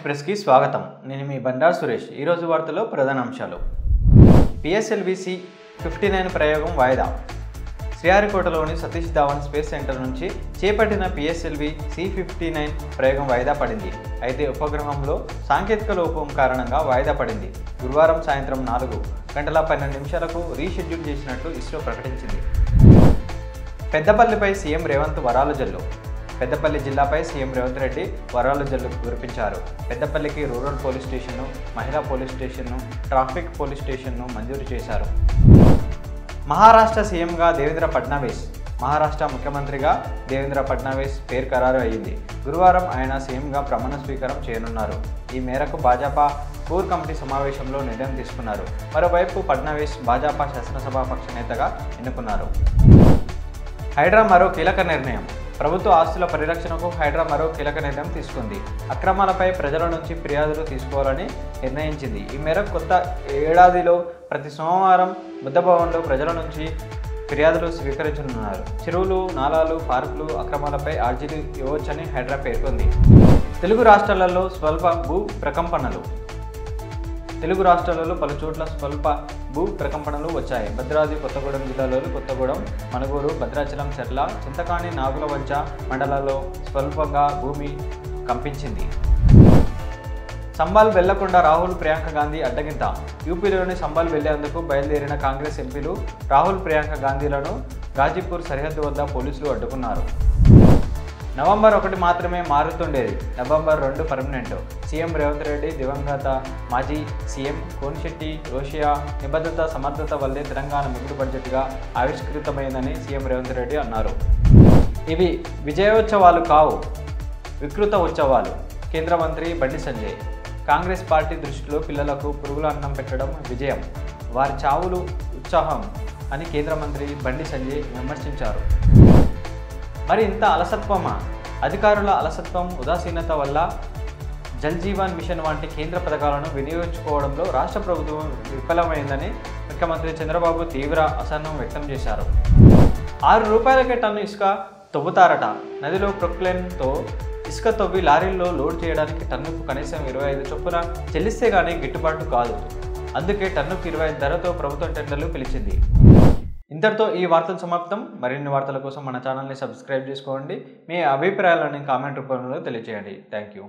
ఎక్స్ప్రెస్కి స్వాగతం. నేను మీ బండారు సురేష్. ఈరోజు వార్తలో ప్రధాన అంశాలు. PSLV C-59 ప్రయోగం వాయిదా. శ్రీహరికోటలోని సతీష్ ధావన్ స్పేస్ సెంటర్ నుంచి చేపట్టిన PSLV C-59 ప్రయోగం వాయిదా పడింది. అయితే ఉపగ్రహంలో సాంకేతిక లోపం కారణంగా వాయిదా పడింది. గురువారం సాయంత్రం 4:12 రీషెడ్యూల్ చేసినట్లు ఇస్రో ప్రకటించింది. పెద్దపల్లిపై సీఎం రేవంత్ వరాల జల్లు. పెద్దపల్లి జిల్లాపై సీఎం రేవంత్ రెడ్డి వరాల జల్లు కురిపించారు. పెద్దపల్లికి రూరల్ పోలీస్ స్టేషన్ను, మహిళా పోలీస్ స్టేషన్ను, ట్రాఫిక్ పోలీస్ స్టేషన్ను మంజూరు చేశారు. మహారాష్ట్ర సీఎంగా దేవేంద్ర ఫడ్నవీస్. మహారాష్ట్ర ముఖ్యమంత్రిగా దేవేంద్ర ఫడ్నవీస్ పేరు ఖరారు అయ్యింది. గురువారం ఆయన సీఎంగా ప్రమాణ స్వీకారం చేయనున్నారు. ఈ మేరకు భాజపా కోర్ కమిటీ సమావేశంలో నిర్ణయం తీసుకున్నారు. మరోవైపు ఫడ్నవీస్ భాజపా శాసనసభ పక్ష నేతగా ఎన్నుకున్నారు. హైడ్రా మరో కీలక నిర్ణయం. ప్రభుత్వ ఆస్తుల పరిరక్షణకు హైడ్రా మరో కీలక నిర్ణయం తీసుకుంది. అక్రమాలపై ప్రజల నుంచి ఫిర్యాదులు తీసుకోవాలని నిర్ణయించింది. ఈ మేరకు కొత్త ఏడాదిలో ప్రతి సోమవారం బుద్ధభవన్లో ప్రజల నుంచి ఫిర్యాదులు స్వీకరించనున్నారు. చెరువులు, నాలాలు, పార్కులు అక్రమాలపై అర్జీలు ఇవ్వవచ్చని హైడ్రా పేర్కొంది. తెలుగు రాష్ట్రాలలో స్వల్ప భూ ప్రకంపనలు. తెలుగు రాష్ట్రాలలో పలుచోట్ల స్వల్ప భూ ప్రకంపనలు వచ్చాయి. భద్రాద్రి కొత్తగూడెం జిల్లాలోని కొత్తగూడెం, మనుగూరు, భద్రాచలం, చెర్ల, చింతకాణి, నాగులవంచ మండలాల్లో స్వల్పంగా భూమి కంపించింది. సంబాల్ వెళ్లకుండా రాహుల్, ప్రియాంక గాంధీ అడ్డగింత. యూపీలోని సంబాల్ వెళ్లేందుకు బయలుదేరిన కాంగ్రెస్ ఎంపీలు రాహుల్, ప్రియాంక గాంధీలను గాజీపూర్ సరిహద్దు వద్ద పోలీసులు అడ్డుకున్నారు. నవంబర్ 1 మాత్రమే మారుతుండేది, November 2 permanent. CM Revanth Reddy దివంగత మాజీ సీఎం కోనిశెట్టి రోషయ్య నిబద్ధత, సమర్థత వల్లే తెలంగాణ మిగులు బడ్జెట్గా ఆవిష్కృతమైందని సీఎం రేవంత్ రెడ్డి అన్నారు. ఇవి విజయోత్సవాలు కావు, వికృత ఉత్సవాలు. కేంద్ర మంత్రి బండి సంజయ్. కాంగ్రెస్ పార్టీ దృష్టిలో పిల్లలకు పురుగుల అన్నం పెట్టడం విజయం, వారి చావులు ఉత్సాహం అని కేంద్ర మంత్రి బండి సంజయ్ విమర్శించారు. మరి ఇంత అలసత్వమా? అధికారుల అలసత్వం, ఉదాసీనత వల్ల జల్ జీవన్ మిషన్ వంటి కేంద్ర పథకాలను వినియోగించుకోవడంలో రాష్ట్ర ప్రభుత్వం విఫలమైందని ముఖ్యమంత్రి చంద్రబాబు తీవ్ర అసహనం వ్యక్తం చేశారు. 6 రూపాయలకే టన్ను ఇసుక తవ్వుతారట. నదిలో ప్రొక్లైన్తో ఇసుక తవ్వి లారీల్లో లోడ్ చేయడానికి టన్నుకు కనీసం 25 చొప్పున చెల్లిస్తే గానీ గిట్టుబాటు కాదు. అందుకే టన్నుకు 25 ధరతో ప్రభుత్వం టెండర్లు పిలిచింది. ఇంతటితో ఈ వార్తలు సమాప్తం. మరిన్ని వార్తల కోసం మన ఛానల్ని సబ్స్క్రైబ్ చేసుకోండి. మీ అభిప్రాయాలను కామెంట్ రూపంలో తెలియజేయండి. Thank you.